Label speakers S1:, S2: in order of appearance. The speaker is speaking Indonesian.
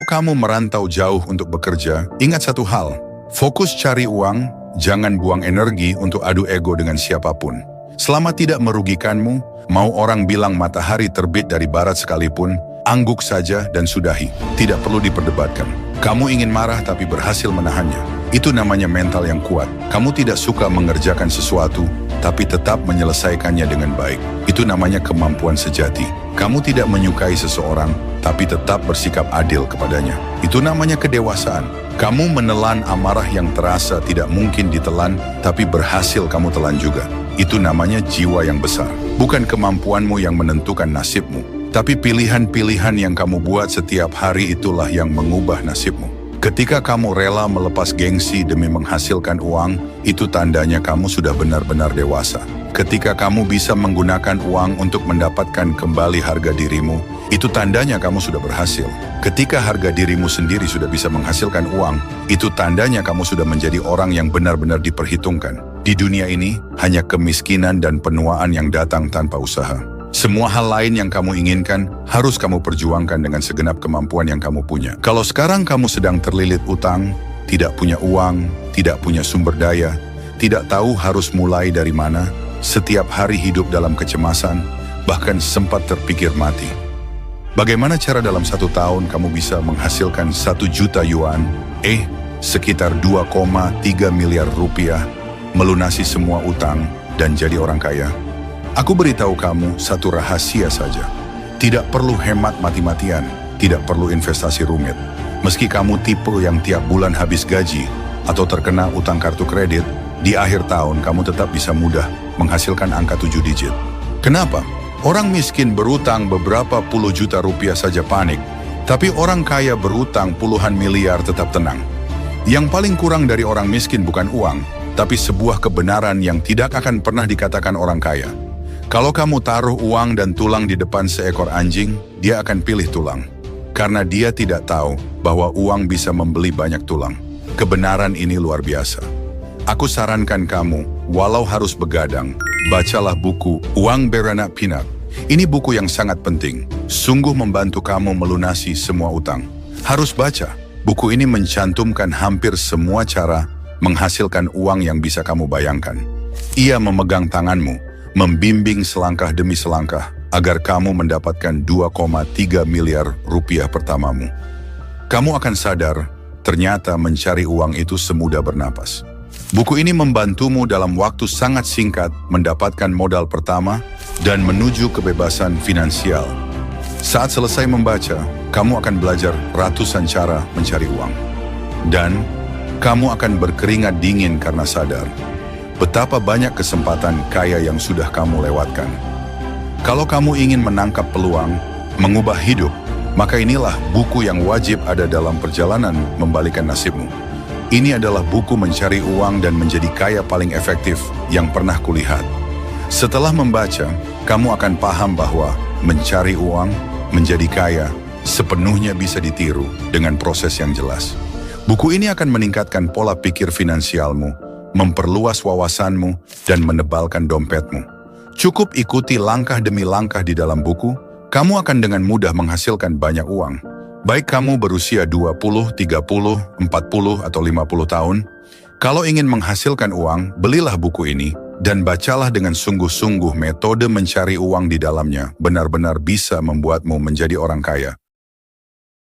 S1: kamu merantau jauh untuk bekerja, ingat satu hal. Fokus cari uang, jangan buang energi untuk adu ego dengan siapapun. Selama tidak merugikanmu, mau orang bilang matahari terbit dari barat sekalipun, angguk saja dan sudahi. Tidak perlu diperdebatkan. Kamu ingin marah tapi berhasil menahannya. Itu namanya mental yang kuat. Kamu tidak suka mengerjakan sesuatu, tapi tetap menyelesaikannya dengan baik. Itu namanya kemampuan sejati. Kamu tidak menyukai seseorang, tapi tetap bersikap adil kepadanya. Itu namanya kedewasaan. Kamu menelan amarah yang terasa tidak mungkin ditelan, tapi berhasil kamu telan juga. Itu namanya jiwa yang besar. Bukan kemampuanmu yang menentukan nasibmu, tapi pilihan-pilihan yang kamu buat setiap hari itulah yang mengubah nasibmu. Ketika kamu rela melepas gengsi demi menghasilkan uang, itu tandanya kamu sudah benar-benar dewasa. Ketika kamu bisa menggunakan uang untuk mendapatkan kembali harga dirimu, itu tandanya kamu sudah berhasil. Ketika harga dirimu sendiri sudah bisa menghasilkan uang, itu tandanya kamu sudah menjadi orang yang benar-benar diperhitungkan. Di dunia ini, hanya kemiskinan dan penuaan yang datang tanpa usaha. Semua hal lain yang kamu inginkan harus kamu perjuangkan dengan segenap kemampuan yang kamu punya. Kalau sekarang kamu sedang terlilit utang, tidak punya uang, tidak punya sumber daya, tidak tahu harus mulai dari mana, setiap hari hidup dalam kecemasan, bahkan sempat terpikir mati. Bagaimana cara dalam 1 tahun kamu bisa menghasilkan 1 juta yuan, sekitar 2,3 miliar rupiah, melunasi semua utang dan jadi orang kaya? Aku beritahu kamu satu rahasia saja. Tidak perlu hemat mati-matian, tidak perlu investasi rumit. Meski kamu tipe yang tiap bulan habis gaji atau terkena utang kartu kredit, di akhir tahun kamu tetap bisa mudah menghasilkan angka 7 digit. Kenapa? Orang miskin berutang beberapa puluh juta rupiah saja panik, tapi orang kaya berutang puluhan miliar tetap tenang. Yang paling kurang dari orang miskin bukan uang, tapi sebuah kebenaran yang tidak akan pernah dikatakan orang kaya. Kalau kamu taruh uang dan tulang di depan seekor anjing, dia akan pilih tulang. Karena dia tidak tahu bahwa uang bisa membeli banyak tulang. Kebenaran ini luar biasa. Aku sarankan kamu, walau harus begadang, bacalah buku Uang Beranak Pinak. Ini buku yang sangat penting. Sungguh membantu kamu melunasi semua utang. Harus baca. Buku ini mencantumkan hampir semua cara menghasilkan uang yang bisa kamu bayangkan. Ia memegang tanganmu, membimbing selangkah demi selangkah agar kamu mendapatkan 2,3 miliar rupiah pertamamu. Kamu akan sadar, ternyata mencari uang itu semudah bernapas. Buku ini membantumu dalam waktu sangat singkat mendapatkan modal pertama dan menuju kebebasan finansial. Saat selesai membaca, kamu akan belajar ratusan cara mencari uang. Dan kamu akan berkeringat dingin karena sadar betapa banyak kesempatan kaya yang sudah kamu lewatkan. Kalau kamu ingin menangkap peluang, mengubah hidup, maka inilah buku yang wajib ada dalam perjalanan membalikan nasibmu. Ini adalah buku mencari uang dan menjadi kaya paling efektif yang pernah kulihat. Setelah membaca, kamu akan paham bahwa mencari uang, menjadi kaya, sepenuhnya bisa ditiru dengan proses yang jelas. Buku ini akan meningkatkan pola pikir finansialmu, memperluas wawasanmu, dan menebalkan dompetmu. Cukup ikuti langkah demi langkah di dalam buku, kamu akan dengan mudah menghasilkan banyak uang. Baik kamu berusia 20, 30, 40, atau 50 tahun, kalau ingin menghasilkan uang, belilah buku ini, dan bacalah dengan sungguh-sungguh metode mencari uang di dalamnya benar-benar bisa membuatmu menjadi orang kaya.